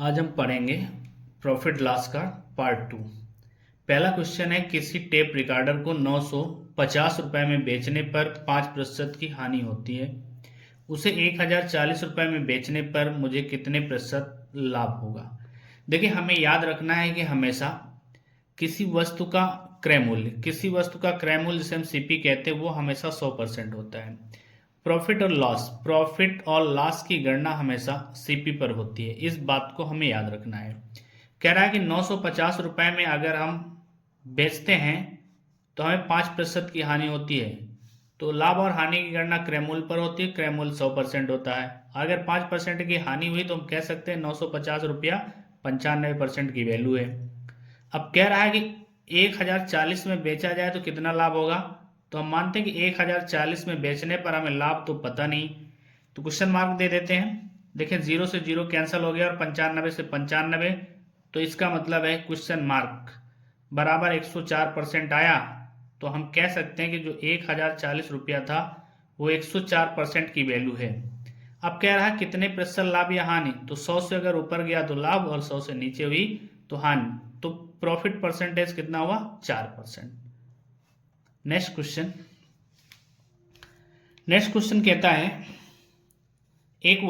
आज हम पढ़ेंगे प्रॉफिट लॉस का पार्ट 2। पहला क्वेश्चन है, किसी टेप रिकॉर्डर को 950 रुपये में बेचने पर 5% की हानि होती है, उसे 1040 रुपये में बेचने पर मुझे कितने प्रतिशत लाभ होगा। देखिए, हमें याद रखना है कि हमेशा किसी वस्तु का क्रय मूल्य जिसे हम सीपी कहते हैं वो हमेशा 100% होता है। प्रॉफिट और लॉस की गणना हमेशा सीपी पर होती है, इस बात को हमें याद रखना है। कह रहा है कि 950 रुपये में अगर हम बेचते हैं तो हमें 5% की हानि होती है, तो लाभ और हानि की गणना क्रय मूल्य पर होती है। क्रय मूल्य 100% होता है। अगर 5% की हानि हुई तो हम कह सकते हैं 950 रुपया 95% की वैल्यू है। अब कह रहा है कि 1040 में बेचा जाए तो कितना लाभ होगा, तो हम मानते हैं कि 1040 में बेचने पर हमें लाभ तो पता नहीं, तो क्वेश्चन मार्क दे देते हैं। देखिए, 0 से 0 कैंसिल हो गया और 95 से 95, तो इसका मतलब है क्वेश्चन मार्क बराबर 104% आया। तो हम कह सकते हैं कि जो 1040 रुपया था वो 104% की वैल्यू है। अब कह रहा है कितने प्रतिशत लाभ या हानि, तो 100 से अगर ऊपर गया तो लाभ और 100 से नीचे हुई तो हानि, तो प्रॉफिट परसेंटेज कितना हुआ, 4%। नेक्स्ट क्वेश्चन कहता है, एक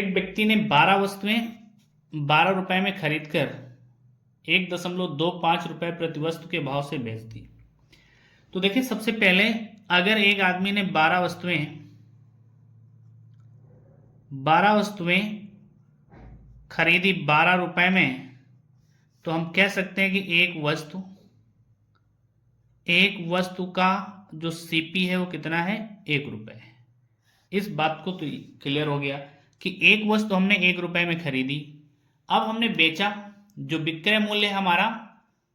व्यक्ति ने 12 वस्तुएं 12 रुपए में खरीदकर 1.25 रुपए प्रति वस्तु के भाव से बेच दी। तो देखिए, सबसे पहले अगर एक आदमी ने 12 वस्तुएं खरीदी 12 रुपए में, तो हम कह सकते हैं कि एक वस्तु का जो सीपी है वो कितना है, 1 रुपए है। इस बात को तो क्लियर हो गया कि एक वस्तु हमने 1 रुपए में खरीदी। अब हमने बेचा, जो विक्रय मूल्य है हमारा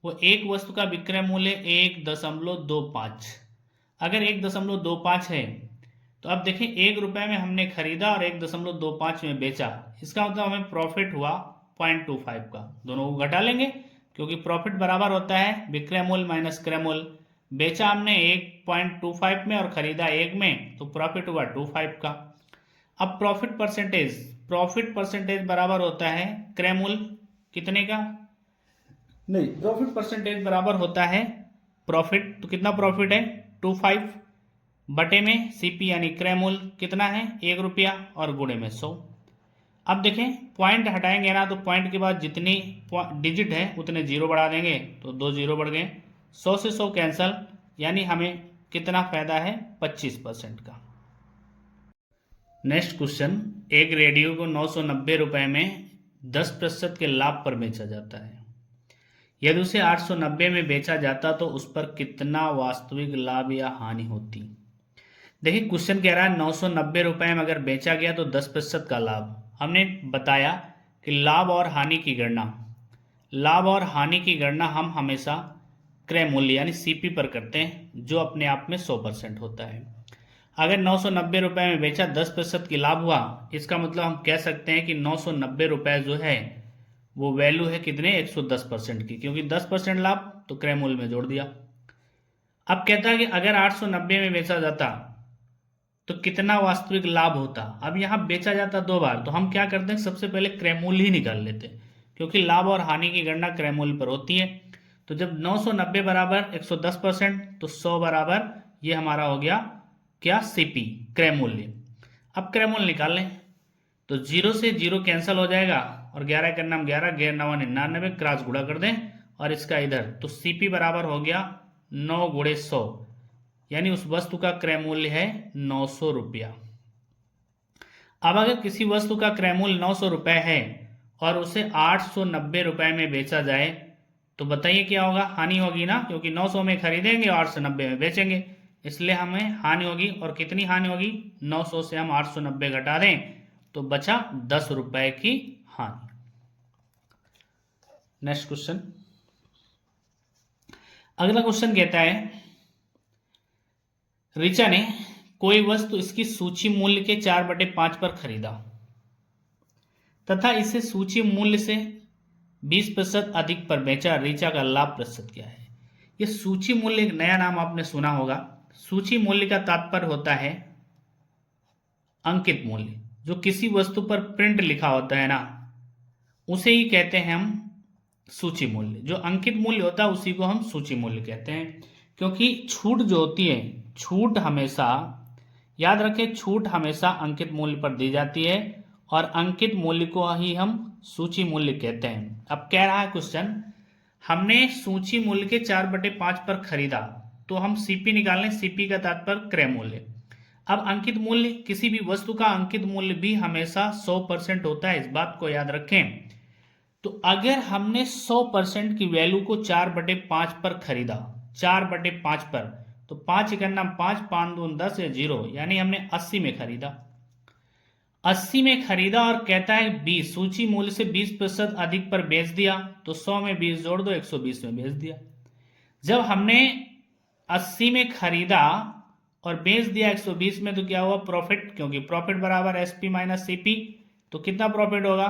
वो एक वस्तु का विक्रय मूल्य 1.25। अगर 1.25 है तो अब देखें 1 रुपए में हमने खरीदा और 1.25 में बेचा, इसका मतलब हमें प्रॉफिट हुआ 0.25 का। दोनों को घटा लेंगे क्योंकि प्रॉफिट बराबर होता है विक्रय मूल्य माइनस क्रय मूल्य। बेचा हमने 1.25 में और खरीदा 1 में, तो प्रॉफिट हुआ 25 का। अब प्रॉफिट परसेंटेज बराबर होता है क्रय मूल्य कितने का, नहीं, प्रॉफिट परसेंटेज बराबर होता है प्रॉफिट, तो कितना प्रॉफिट है 25 बटे में सीपी यानी क्रय मूल्य कितना है 1 रुपया और गुणे में 100। अब देखें, पॉइंट हटाएंगे ना, तो पॉइंट के बाद जितनी डिजिट है उतने जीरो बढ़ा देंगे, तो 2 जीरो बढ़ गए। 100 से 100 कैंसल, यानी हमें कितना फायदा है 25% का। नेक्स्ट क्वेश्चन, एक रेडियो को 990 रुपए में 10% के लाभ पर बेचा जाता है। यदि उसे 890 में बेचा जाता तो उस पर कितना वास्तविक लाभ या हानि होती। देखिए, क्वेश्चन कह रहा है 990 रुपए में अगर बेचा गया तो 10% का लाभ। हमने बताया कि लाभ और हानि की गणना हम हमेशा क्रय मूल्य यानी सीपी पर करते हैं, जो अपने आप में 100% होता है। अगर 990 रुपए में बेचा 10% की लाभ हुआ, इसका मतलब हम कह सकते हैं कि 990 रुपए जो है वो वैल्यू है कितने, 110% की, क्योंकि 10% लाभ तो क्रय मूल्य में जोड़ दिया। अब कहता है कि अगर 890 में बेचा जाता तो कितना वास्तविक लाभ होता। अब यहां बेचा जाता 2 बार, तो हम क्या करते हैं, सबसे पहले क्रय मूल्य ही निकाल लेते हैं, क्योंकि लाभ और हानि की गणना क्रय मूल्य पर होती है। तो जब 990 बराबर 110%, तो 100 बराबर ये हमारा हो गया क्या, सीपी क्रय मूल्य। अब क्रय मूल्य निकाल लें, तो 0 से 0 कैंसिल हो जाएगा और 11 का नाम 11, 11 9 99, क्रॉस गुणा कर दें और इसका इधर, तो सीपी बराबर हो गया 9 गुणे 100, यानी उस वस्तु का क्रय मूल्य है 900 रुपया। अब अगर किसी वस्तु का क्रय मूल्य 900 रुपये है और उसे 890 रुपये में बेचा जाए, तो बताइए क्या होगा, हानि होगी ना, क्योंकि 900 में खरीदेंगे और 890 में बेचेंगे, इसलिए हमें हानि होगी। और कितनी हानि होगी, 900 से हम 890 घटा दें तो बचा 10 रुपए की हानि। नेक्स्ट क्वेश्चन, अगला क्वेश्चन कहता है, रिचा ने कोई वस्तु इसकी सूची मूल्य के 4/5 पर खरीदा तथा इसे सूची मूल्य से 20% अधिक पर बेचा। रिचा का लाभ प्रतिशत क्या है। ये सूची मूल्य एक नया नाम आपने सुना होगा। सूची मूल्य का तात्पर्य होता है अंकित मूल्य, जो किसी वस्तु पर प्रिंट लिखा होता है ना, उसे ही कहते हैं हम सूची मूल्य। जो अंकित मूल्य होता है उसी को हम सूची मूल्य कहते हैं, क्योंकि छूट जो होती है, छूट हमेशा, याद रखें, छूट हमेशा अंकित मूल्य पर दी जाती है और अंकित मूल्य को ही हम सूची मूल्य कहते हैं। अब कह रहा है क्वेश्चन, हमने सूची मूल्य के 4/5 पर खरीदा, तो हम सीपी निकाल लें। सीपी का तात्पर्य क्रय मूल्य। अब अंकित मूल्य, किसी भी वस्तु का अंकित मूल्य भी हमेशा 100% होता है, इस बात को याद रखें। तो अगर हमने 100% की वैल्यू को 4/5 पर खरीदा, 4/5 पर, तो 5 इकन्ना 5, 5 दून 10 या 0, यानी हमने 80 में खरीदा। 80 में खरीदा और कहता है 20, सूची मूल्य से 20% अधिक पर बेच दिया, तो 100 में 20 जोड़ दो, 120 में बेच दिया। जब हमने 80 में खरीदा और बेच दिया 120 में, तो क्या हुआ? प्रॉफिट, क्योंकि प्रॉफिट बराबर एसपी माइनस सीपी। तो कितना प्रॉफिट होगा?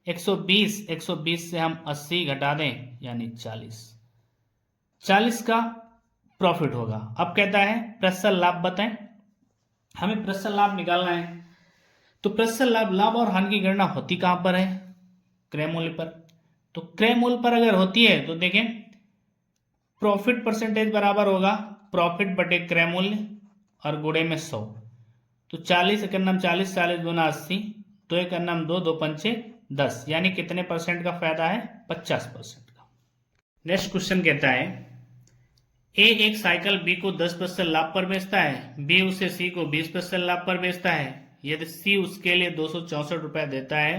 120। 120 से हम 80 घटा दें, यानी 40। 40 का प्रॉफिट होगा। अब कहता है प्रतिशत लाभ बताएं। हमें प्रतिशत लाभ निकालना है। तो प्रतिशत लाभ, लाभ और हानि की गणना होती कहां पर है? क्रय मूल्य पर। तो क्रय मूल्य पर अगर होती है तो देखें, प्रॉफिट परसेंटेज बराबर होगा प्रॉफिट बटे क्रय मूल्य और गुणे में 100। तो 40 एकन्नम 40, 40 गुना 80, 2 एकन्नम 2, 2 पंचे 10, यानी कितने परसेंट का फायदा है? 50% का। नेक्स्ट क्वेश्चन कहता है, ए एक साइकिल बी को 10% लाभ पर बेचता है, बी उसे सी को 20% लाभ पर बेचता है। यदि सी उसके लिए 264 रुपए देता है,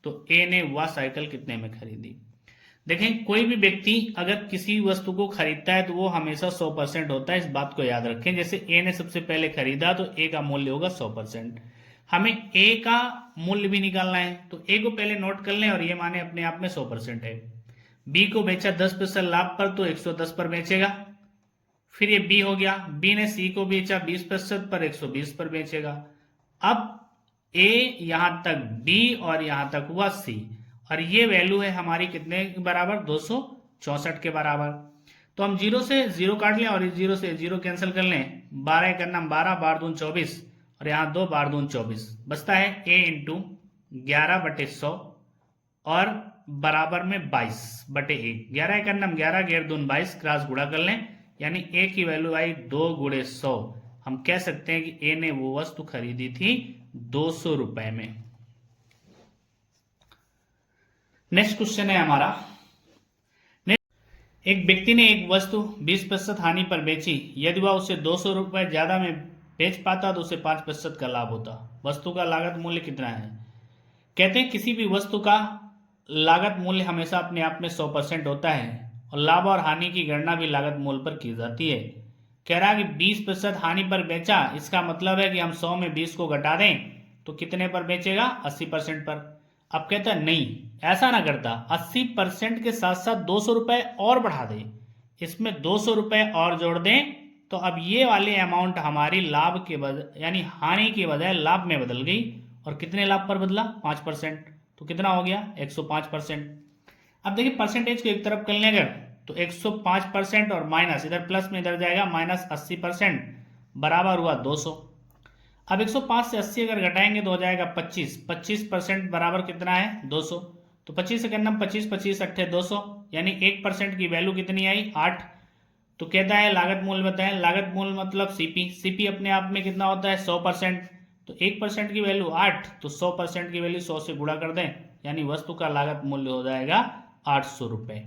तो ए ने वह साइकिल कितने में खरीदी? देखें, कोई भी व्यक्ति अगर किसी वस्तु को खरीदता है तो वो हमेशा 100% होता है, इस बात को याद रखें। जैसे ए ने सबसे पहले खरीदा तो ए का मूल्य होगा 100%। हमें ए का मूल्य भी निकालना है, तो ए को पहले नोट कर लें और ये माने अपने आप में 100% है। बी को बेचा 10% लाभ पर, तो 110 पर बेचेगा। फिर ये बी हो गया। बी ने सी को बेचा 20% पर, 120 पर बेचेगा। अब ए यहां तक बी और यहां तक हुआ सी, और ये वैल्यू है हमारी कितने के बराबर? 264 के बराबर। तो हम 0 से 0 काट लें और इस 0 से 0 कैंसिल कर लें। 12 करना 12, 12 दून 24, और यहाँ 2 12 दून 24, बचता है a इंटू 11/100 और बराबर में 22/1। 11 करना 11, 11 दून 22, क्रॉस गुणा कर लें, यानी a की वैल्यू आई 2 गुणे 100। हम कह सकते हैं कि a ने वो वस्तु खरीदी थी 200 रुपए में। नेक्स्ट क्वेश्चन है हमारा, एक व्यक्ति ने एक वस्तु 20% हानि पर बेची। यदि वह उसे 200 रुपए ज्यादा में बेच पाता तो उसे 5% का लाभ होता। वस्तु का लागत मूल्य कितना है? कहते हैं किसी भी वस्तु का लागत मूल्य हमेशा अपने आप में 100% होता है और लाभ और हानि की गणना भी लागत मूल्य पर की जाती है। कह रहा है कि 20% हानि पर बेचा, इसका मतलब है कि हम 100 में 20 को घटा दें तो कितने पर बेचेगा? 80% पर। अब कहता है नहीं, ऐसा ना करता, 80% के साथ साथ 200 रुपए और बढ़ा दे, इसमें 200 रुपए और जोड़ दें, तो अब ये वाली अमाउंट हमारी लाभ के बजाय, यानी हानि के बजाय लाभ में बदल गई। और कितने लाभ पर बदला? 5%। तो कितना हो गया? 105%। अब देखिए परसेंटेज को एक तरफ कर लें अगर, तो 105% और माइनस, इधर प्लस में इधर जाएगा माइनस 80%, बराबर हुआ 200। अब 105 से 80 अगर घटाएंगे तो हो जाएगा 25। 25% बराबर कितना है? 200। तो 25 से करना 25, 25 अट्ठे 200, यानी 1% की वैल्यू कितनी आई? 8। तो कहता है लागत मूल्य बताएं। लागत मूल्य मतलब सीपी। सीपी अपने आप में कितना होता है? 100%। तो 1% की वैल्यू 8, तो 100% की वैल्यू 100 से गुणा कर दें, यानी वस्तु का लागत मूल्य हो जाएगा 800 रुपए।